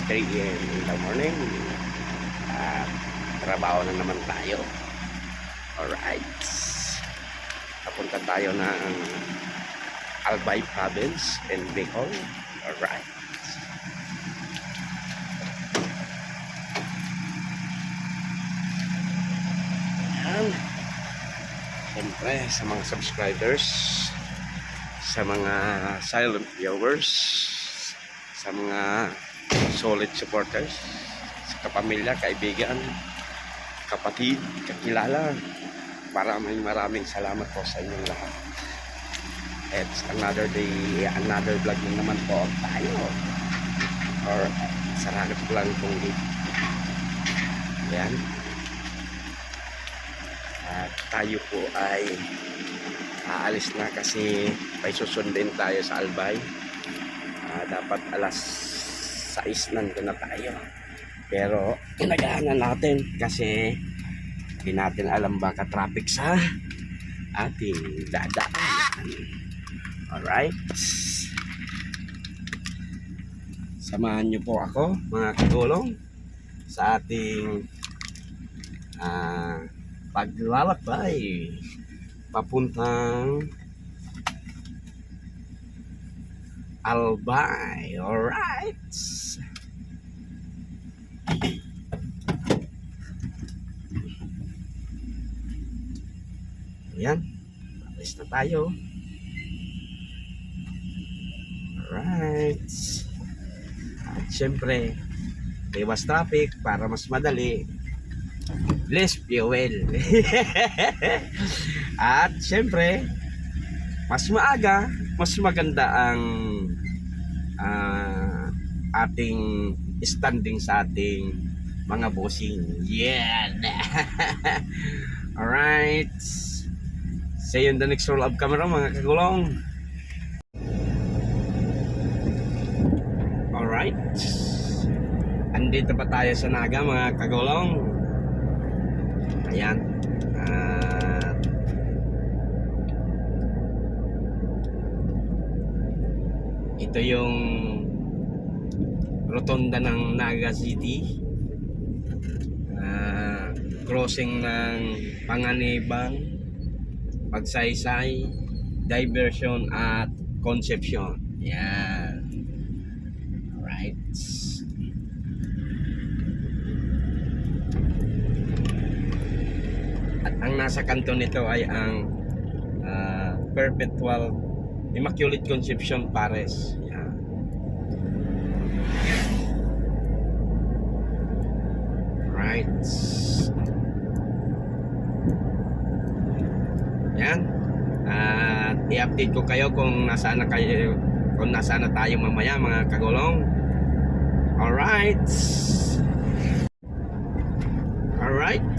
3 a.m. in the morning. At trabaho na naman tayo. Alright. Papunta tayo ng Albay Province in Bicol. Alright. Yan. Siyempre sa mga subscribers, sa mga silent viewers, sa mga solid supporters, sa kapamilya, kaibigan, kapatid, kakilala, maraming salamat po sa inyong lahat. It's another day, another vlog na naman po tayo. Or sarap lang kung yan. At tayo po ay aalis na kasi may susundin tayo sa Albay. Dapat alas 6 nandun na tayo. Pero pinagahan natin kasi hindi natin alam baka traffic sa ating dadaan. Alright. Samahan nyo po ako mga kagulong sa ating paglalakbay papuntang Albay. Alright. Ayan. Alis na tayo. Alright. At syempre, iwas traffic para mas madali. Less fuel. At syempre, mas maaga, mas maganda ang ating standing sa ating mga bossing. Yeah. Alright. See you in the next roll of camera mga kagulong. Alright. Andito pa tayo sa Naga mga kagulong. Ayan. Ito yung rotonda ng Naga City. Crossing ng Panganibang, Pagsaysay, Diversion at Concepcion. Yan. Alright. At ang nasa kanto nito ay ang Perpetual Immaculate Conception Pares. Yan. Right. Yan. At i-update ko kayo kung nasaan na kayo, kung nasaan na tayo mamaya mga kagulong. Alright. Alright.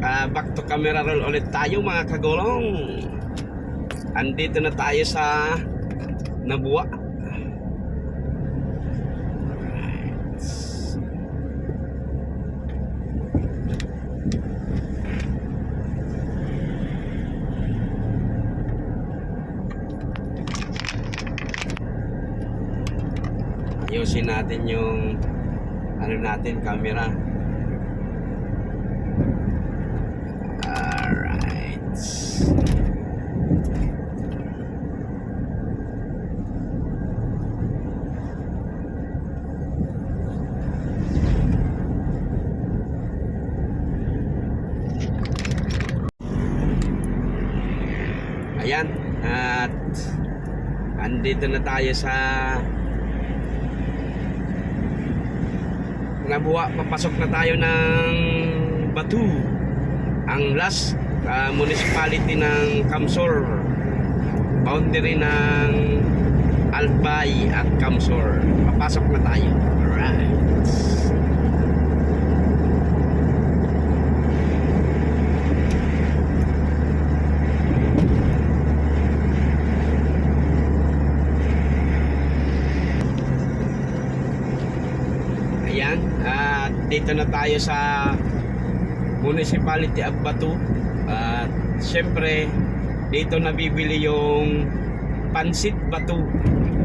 Back to camera roll ulit tayo mga kagulong. Andito na tayo sa Nabua. Ayusin natin yung ano natin, camera. Alright. Ayan. At andito na tayo sa Nabua. Papasok na tayo ng Batu, ang last municipality ng Camsor, boundary ng Albay at Camsor. Papasok na tayo. Alright. Ayan. At dito na tayo sa Municipality of Batu. At syempre dito nabibili yung Pansit Batu.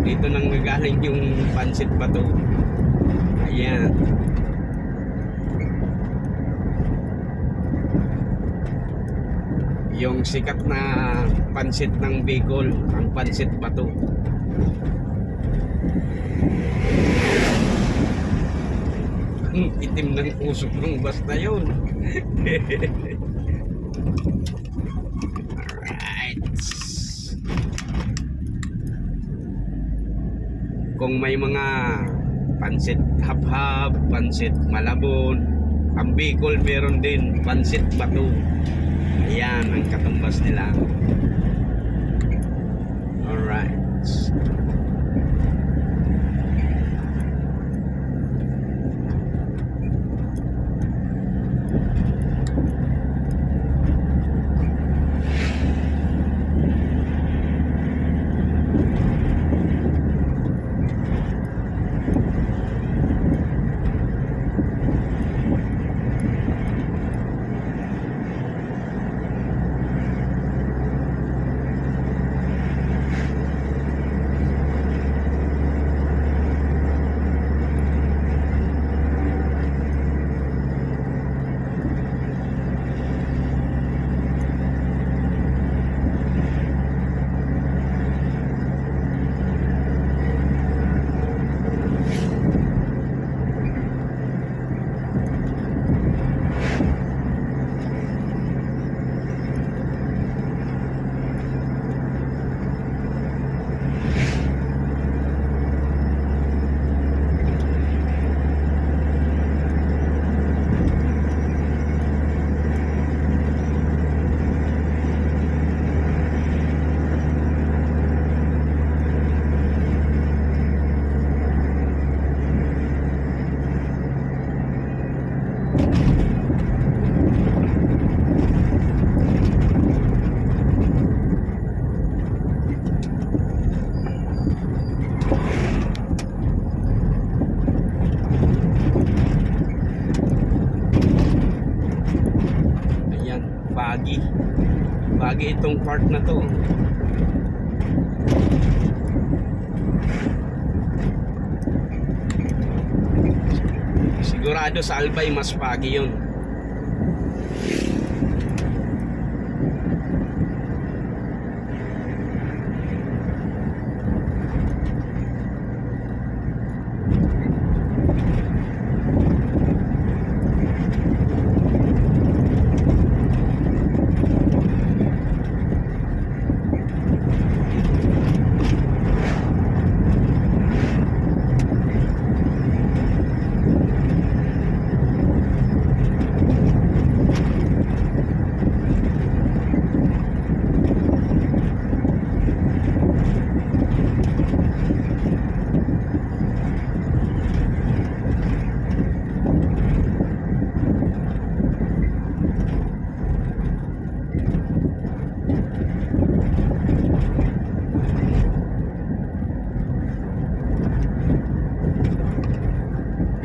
Dito nang nagaling yung Pansit Batu. Ayan. Yung sikat na pansit ng Bicol, ang pansit bato. Ang itim ng usok ng bus na yun. Alright. Kung may mga pansit hab-hab, pansit malabon, ang Bicol meron din pansit bato. Ayan ang katumbas nila. Alright. Bagay itong part na to. Sigurado sa Albay mas pagi yun.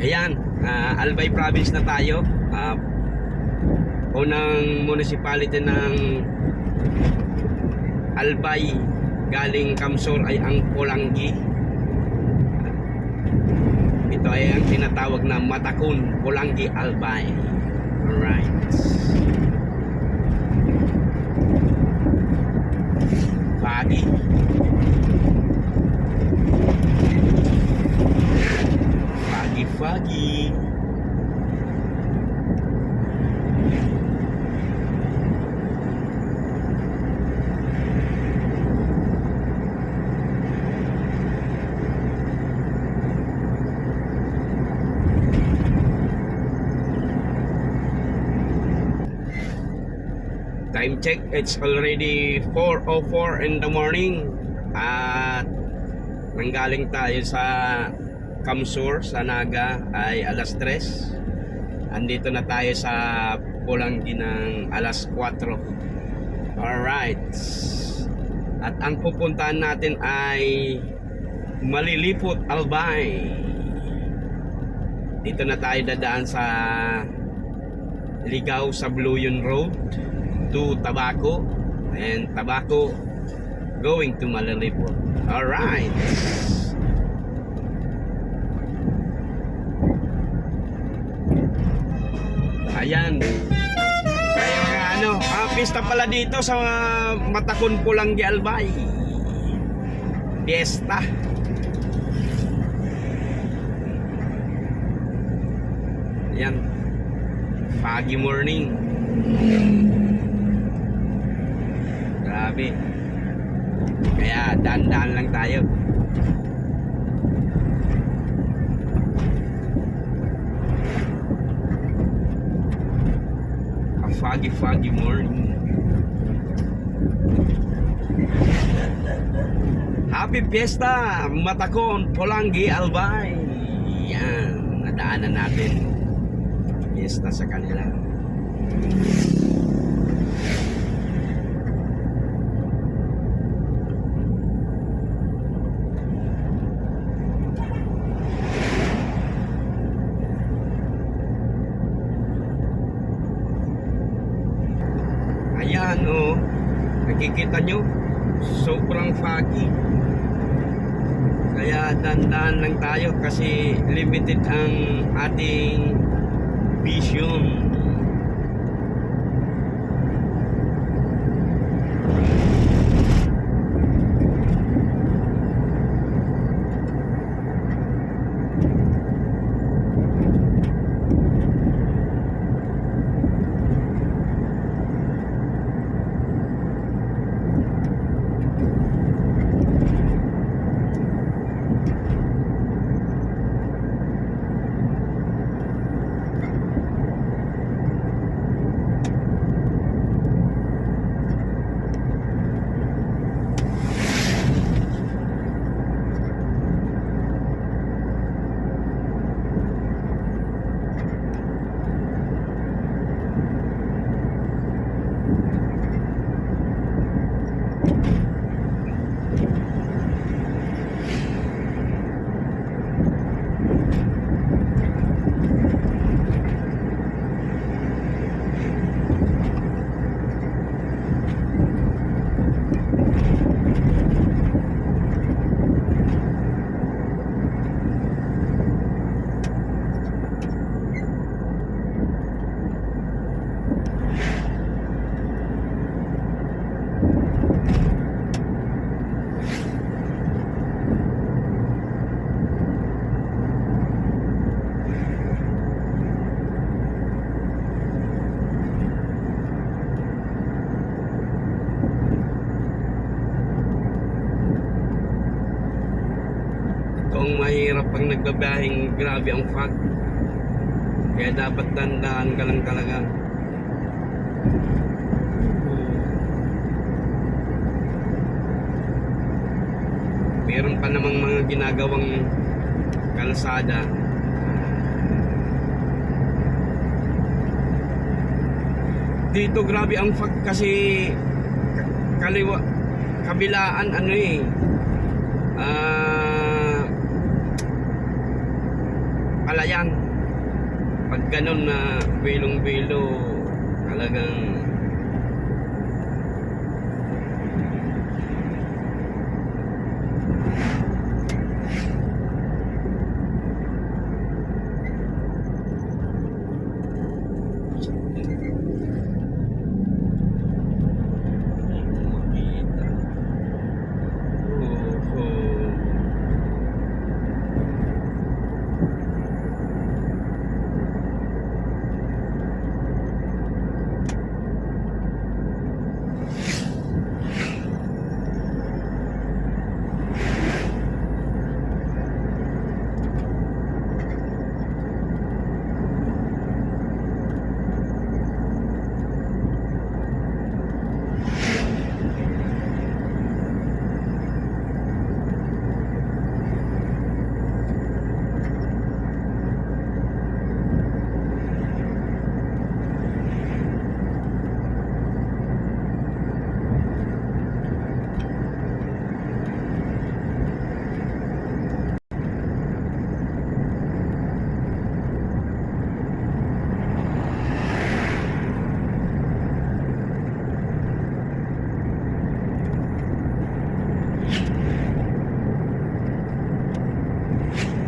Ayan, Albay province na tayo. Unang municipality ng Albay galing Kamsur ay ang Pulangi. Ito ay ang tinatawag na Matakun, Pulangi, Albay. Alright. Foggy. Foggy. Time check, it's already 4:04 in the morning at nanggaling tayo sa Kamsur, sa Naga ay alas 3. Andito na tayo sa Pulangi ng alas 4. Alright. At ang pupuntahan natin ay Malilipot, Albay. Dito na tayo dadaan sa Ligaw sa Bluyon Road to Tabaco, and Tabaco going to Malilipot. Alright. Ayan. Kaya mga ano, pista pala dito sa Matakon Pulangi Albay. Fiesta. Ayan. Foggy morning. Grabe. Kaya dahan-dahan lang tayo. A foggy morning. Happy Fiesta, Matakon, Pulangi, Albay. Yan, nadaanan natin. Fiesta sa kanila. Ayan, oh. Nakikita nyo? Sobrang foggy. Kaya dandan lang tayo kasi limited ang ating vision. Ang mahirap pag nagbabahing grabe ang fog. Kaya dapat dandahan ka lang talaga. Meron pa namang mga ginagawang kalsada. Dito grabe ang fog kasi kaliwa, kabilaan ano eh. Palayan. Pag ganun na bilong-bilo talagang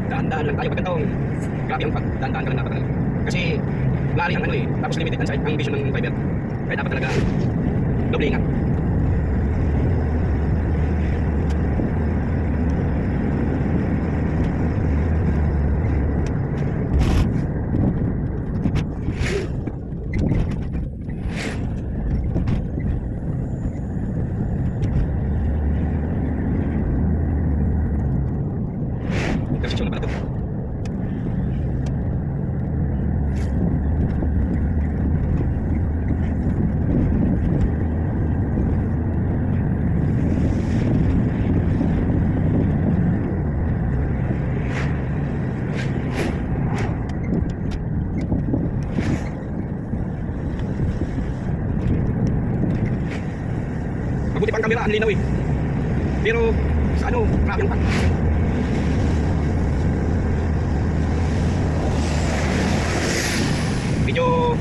dahan-dahan lang tayo pagkataong grabe ang pagdandaan ka lang natin kasi temporary ang ano eh. Tapos limited ang sight, ang vision ng driver. Kaya dapat talaga doble ingat. Intersection na pala to. Mabuti pa ang camera, ang linaw eh. Pero sa ano, grabe ang medyo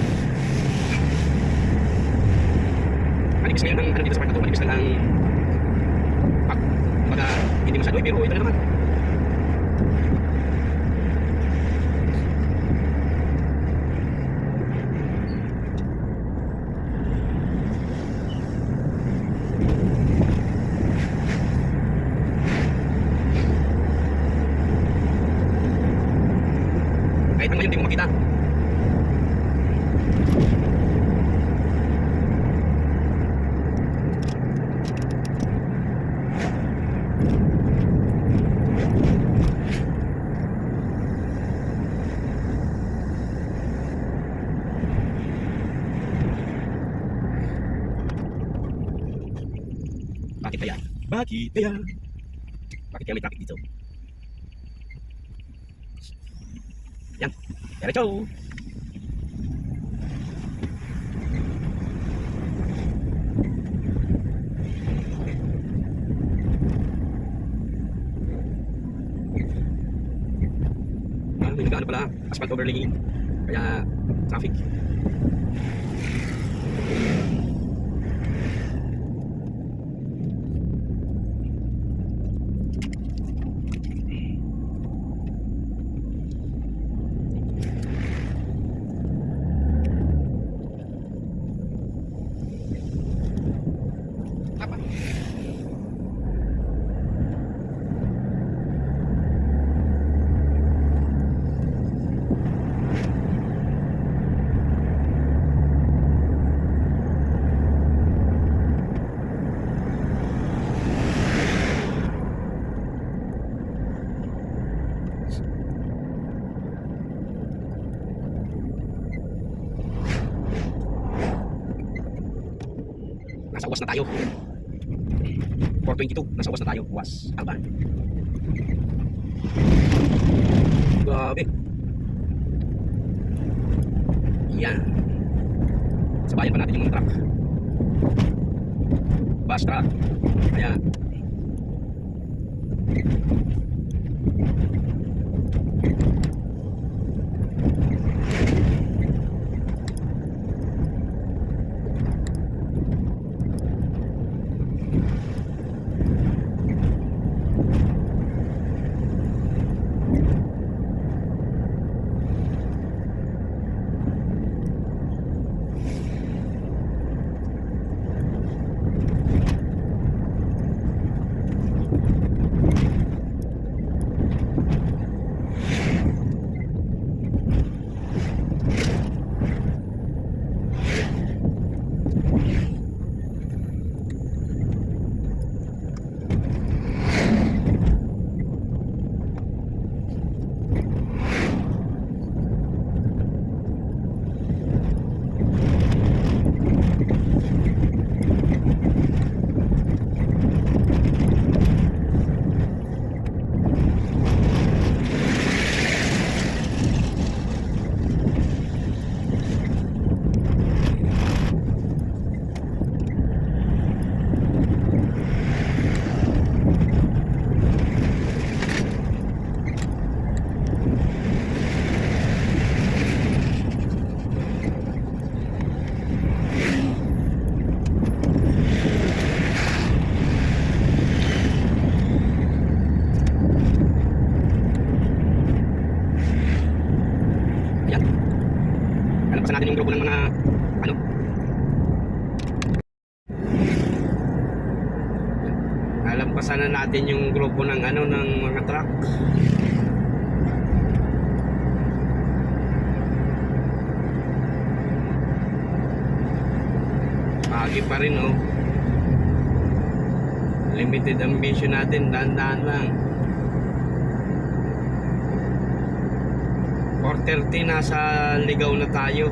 manipis ngayon ang ano dito sa part na to, manipis na lang pag baga hindi masyado eh, pero ito na naman. Kahit ang ngayon hindi mo makita. Bakit kaya? Bakit kaya? Bakit kaya may traffic dito? Yan. Diretso! May nag-ano pala, asphalt overlaying. Kaya traffic. Apa? Nasa uwas na tayo. 422, nasa uwas na tayo. Uwas, Alban. Grabe. Yan. Sabayan pa natin yung mga truck. Bus truck. Ayan. Nalampasan natin yung grupo ng mga ano. Nalampasan na natin yung grupo ng ano ng mga truck. Pagi pa rin oh. Limited ambition natin, dahan-dahan lang. 4:30 nasa ligaw na tayo.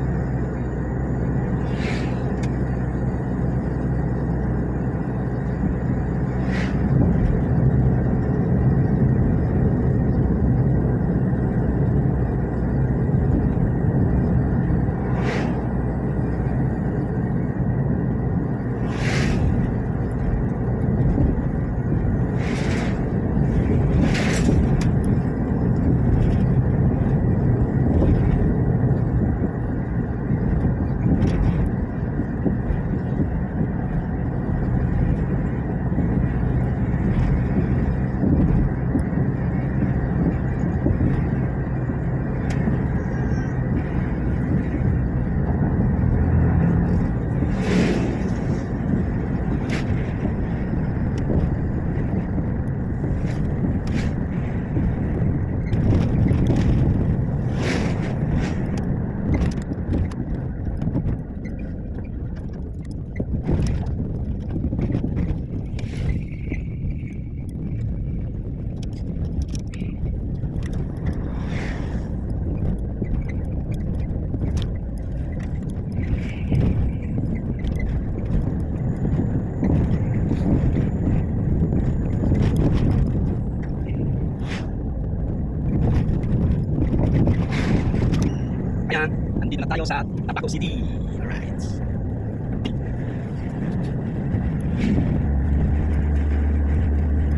Ayan, nandito na tayo sa Tabaco City. Alright.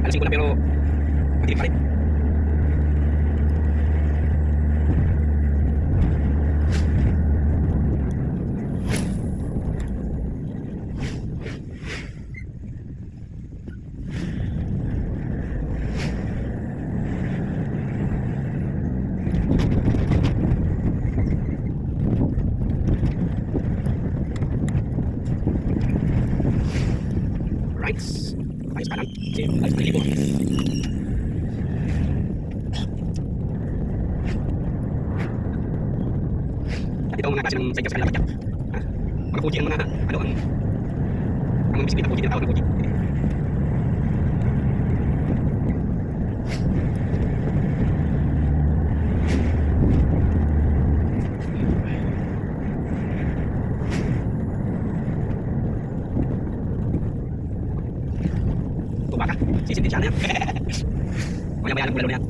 Alasin ko na pero madilim pa rin. Right. Ayos kanan. Sige, ayos na libo. At ito ang mga klase ng cycle sa kanilang badyak. Mga Fuji ang mga, ano, ang bisikleta Fuji, tinatawag ng Fuji. Tuba ka, sisintin siya na yan. Maya-maya lang, bulalo na yan.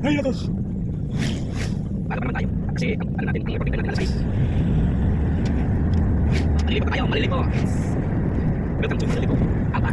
Ay, nako. Paano pa naman tayo? Kasi ano natin, ang recording natin alas 6. Malilipo tayo, malilipo. Welcome to Malilipo. Apa?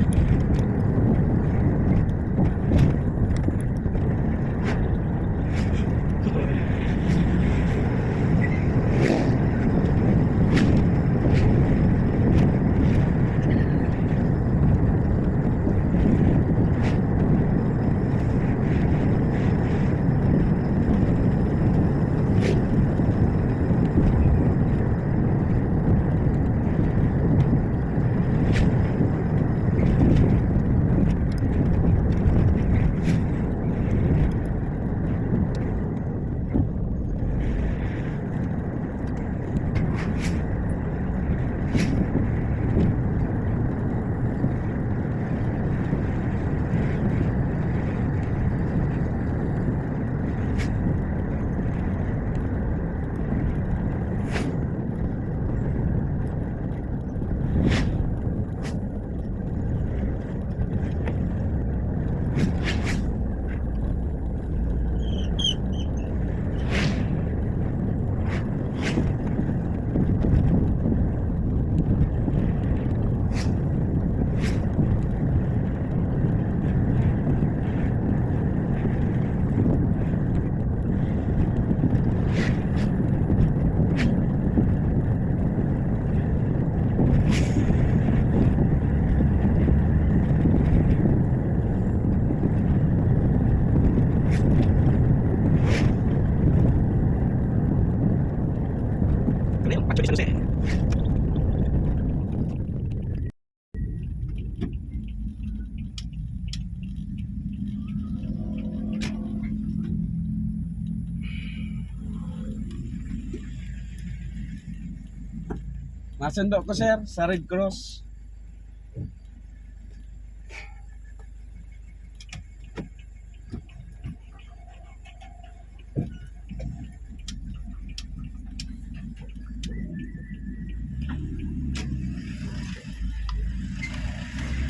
Masundo ko sir sa Red Cross.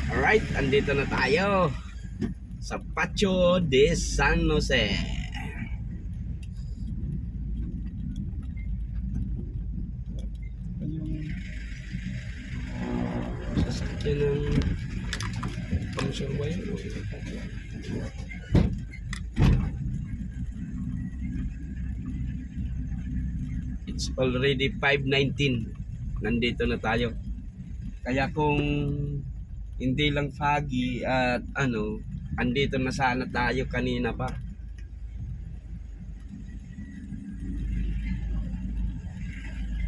Alright, andito na tayo sa Pacho de San Jose. Sasakyan ng pang-survey. It's already 5:19. Nandito na tayo. Kaya kung hindi lang foggy at andito na sana tayo kanina pa.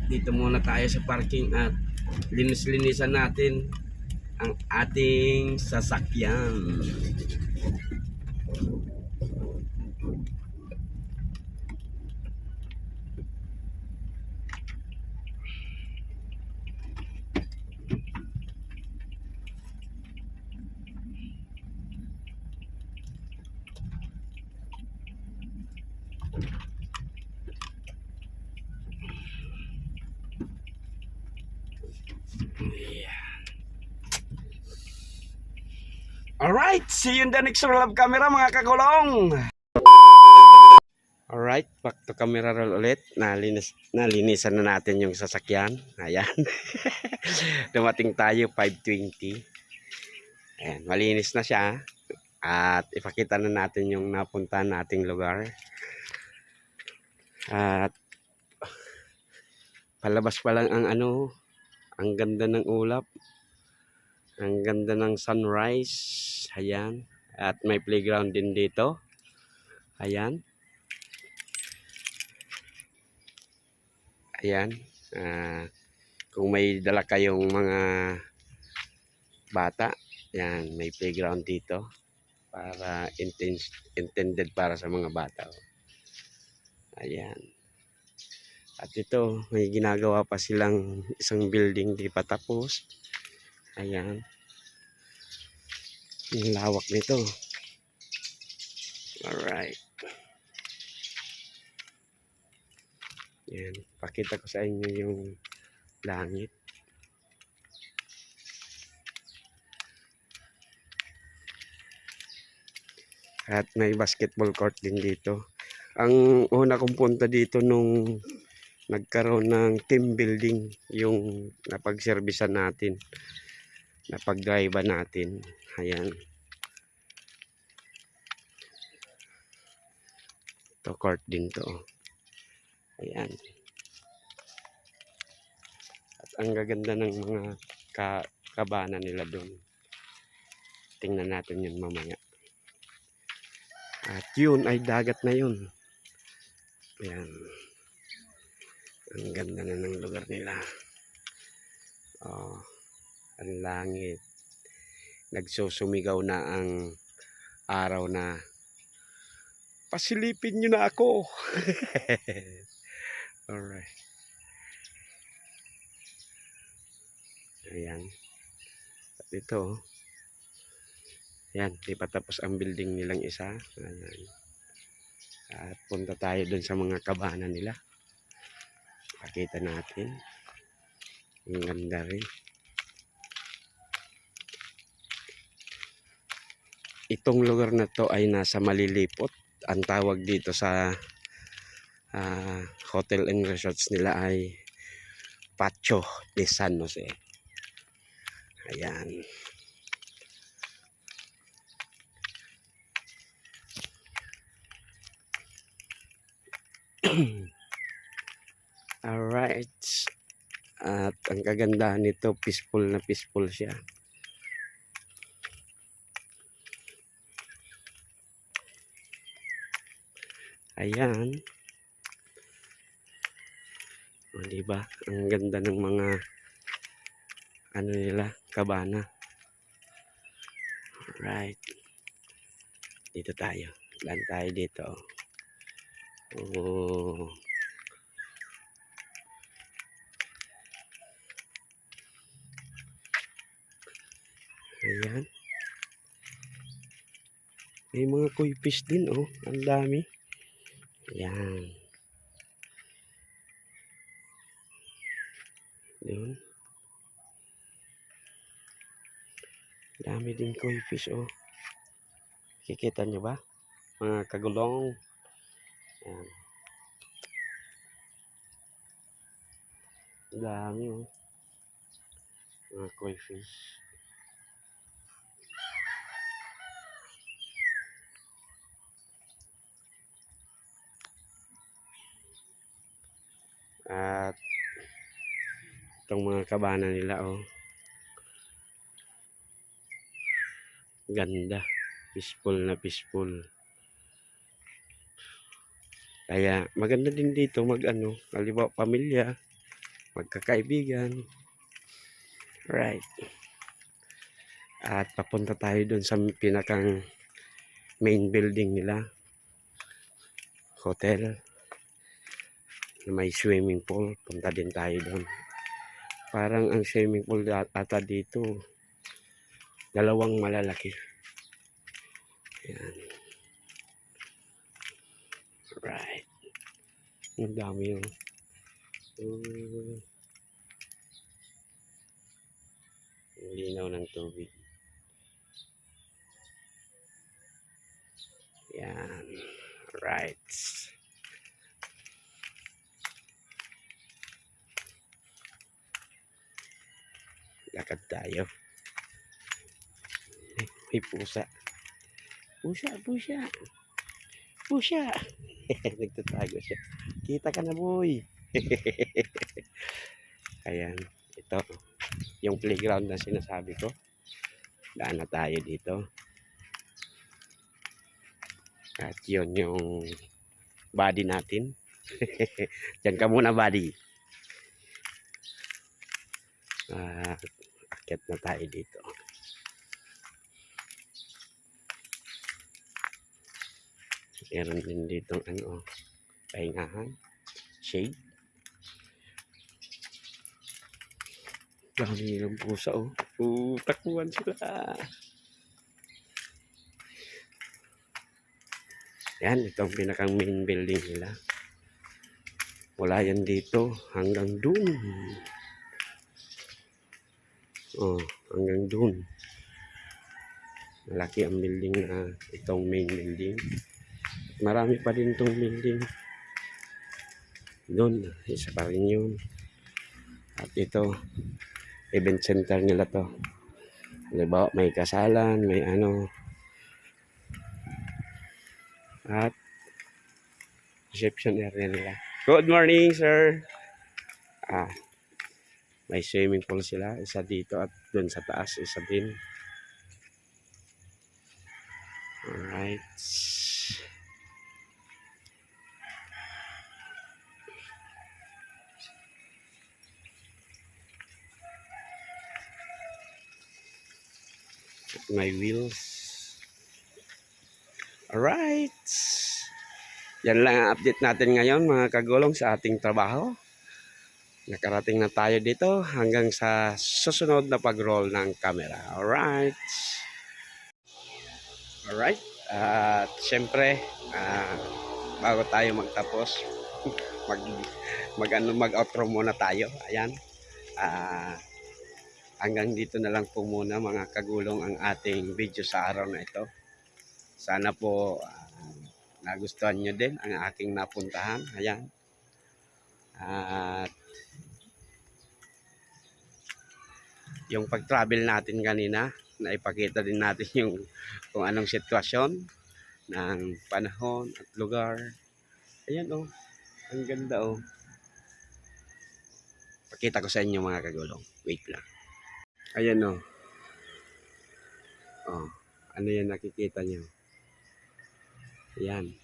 Dito muna tayo sa parking at linis-linisan natin ang ating sasakyan. Alright, see you in the next roll of camera mga kagulong. Alright, back to camera roll ulit. Nalinisan na natin yung sasakyan. Ayan. Dumating tayo 5:20. Ayan, malinis na siya. At ipakita na natin yung napuntahan nating lugar. At palabas pa lang ang ang ganda ng ulap. Ang ganda ng sunrise. Ayan. At may playground din dito. Ayan. Ayan. Kung may dala kayong mga bata, ayan, may playground dito para intended para sa mga bata. Ayan. At ito, may ginagawa pa silang isang building di pa tapos. Ayan. Yung lawak nito. Alright. Ayan. Pakita ko sa inyo yung langit. At may basketball court din dito. Ang una kong punta dito nung nagkaroon ng team building, yung napag-servisan natin, napag-drive natin. Ayan. Ito court din to. Ayan. At ang gaganda ng mga kabana nila doon. Tingnan natin yun mamaya. At yun ay dagat na yun. Ayan. Ang ganda na ng lugar nila. Oh, ang langit. Nagsusumigaw na ang araw na pasilipin nyo na ako. Alright. Ayan. At ito. Ayan. Di pa tapos ang building nilang isa. Ayan. At punta tayo dun sa mga kabana nila. Pakita natin. Ang ganda rin. Itong lugar na to ay nasa Malilipot. Ang tawag dito sa hotel and resorts nila ay Pacho de San Jose. Ayan. Alright. At ang kagandahan nito, peaceful na peaceful siya. Ayan. O, diba? Ang ganda ng mga nila, kabana. Alright. Dito tayo. Lan tayo dito. Oh. Ayan. May mga koi fish din, oh. Ang dami. Ayan. Yun. Dami din koi fish, oh. Kikita nyo ba? Mga kagulong. Ayan. Dami, oh. Mga koi fish. At itong mga kabana nila, oh. Ganda. Peaceful na peaceful. Kaya maganda din dito mag-ano, halimbawa pamilya, magkakaibigan. Right. At papunta tayo dun sa pinakang main building nila. Hotel. Na may swimming pool. Punta din tayo dun. Parang ang swimming pool ata dito, dalawang malalaki. Ayan. Right. Ang dami yun. Ang linaw ng tubig. Ayan. Right. Lakad tayo. May pusa. Pusa, pusa. Pusa. Nagtatago siya. Kita ka na, boy. Ayan. Ito. Yung playground na sinasabi ko. Daan na tayo dito. At yun yung body natin. Diyan ka muna, body. Akyat na tayo dito. Meron din dito ano, pahingahan, shade. Dami nilang pusa, oh. Takbuhan sila. Yan, itong pinakang main building nila. Wala yan dito hanggang dun. Oh, hanggang dun. Malaki ang building na itong main building. Marami pa din itong building. Doon, isa pa rin yun. At ito, event center nila to. Diba, may kasalan, may ano. At reception area nila. Good morning, sir. May swimming pool sila. Isa dito at doon sa taas, isa din. Alright. My wheels. Alright. Yan lang ang update natin ngayon, mga kagulong, sa ating trabaho. Nakarating na tayo dito hanggang sa susunod na pag-roll ng camera. Alright. Alright. At syempre, bago tayo magtapos, mag-outro muna tayo. Ayan. Hanggang dito na lang po muna, mga kagulong, ang ating video sa araw na ito. Sana po nagustuhan nyo din ang aking napuntahan. Ayan. At yung pag-travel natin kanina, naipakita din natin yung kung anong sitwasyon ng panahon at lugar. Ayan, oh. Ang ganda, oh. Pakita ko sa inyo, mga kagulong. Wait lang. Ayan, oh. Oh, ano yan nakikita nyo? Ayan.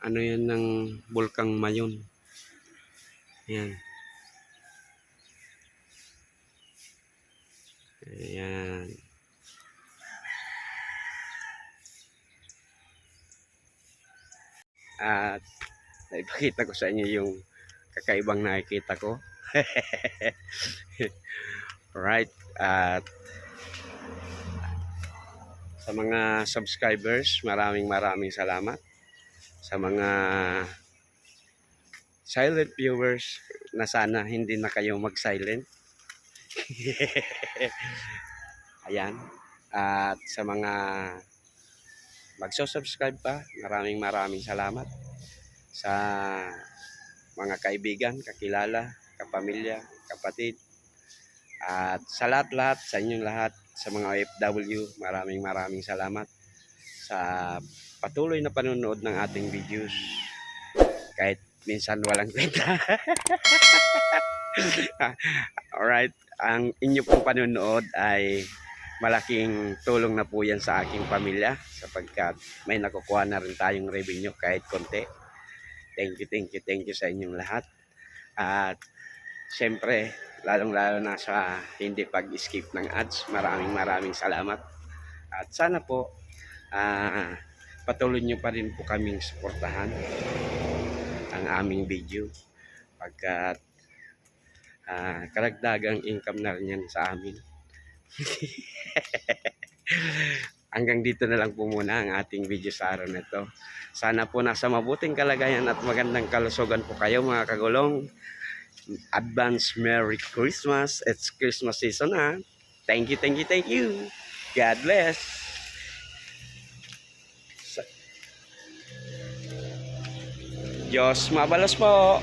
Ano yan ng Bulkang Mayon. Ayan. Ayan. At naipakita ko sa inyo yung kakaibang nakikita ko. Right. At sa mga subscribers, maraming salamat. Sa mga silent viewers, na sana hindi na kayo mag-silent. Ayan. At sa mga magsusubscribe pa, maraming salamat. Sa mga kaibigan, kakilala, kapamilya, kapatid, at sa lahat-lahat, sa inyong lahat, sa mga OFW, maraming salamat sa patuloy na panonood ng ating videos. Kahit minsan walang kwenta. Alright, ang inyo pong panonood ay malaking tulong na po yan sa aking pamilya sapagkat may nakukuha na rin tayong revenue kahit konti. Thank you sa inyong lahat. At siyempre, lalong-lalo na sa hindi pag-skip ng ads, maraming salamat. At sana po, patuloy nyo pa rin po kaming suportahan ang aming video pagkat karagdagang income na rin yan sa amin. Hanggang dito na lang po muna ang ating video sa araw na ito. Sana po nasa mabuting kalagayan at magandang kalusugan po kayo mga kagulong. Advance Merry Christmas. It's Christmas season ha. Thank you. God bless. Diyos mabalos po.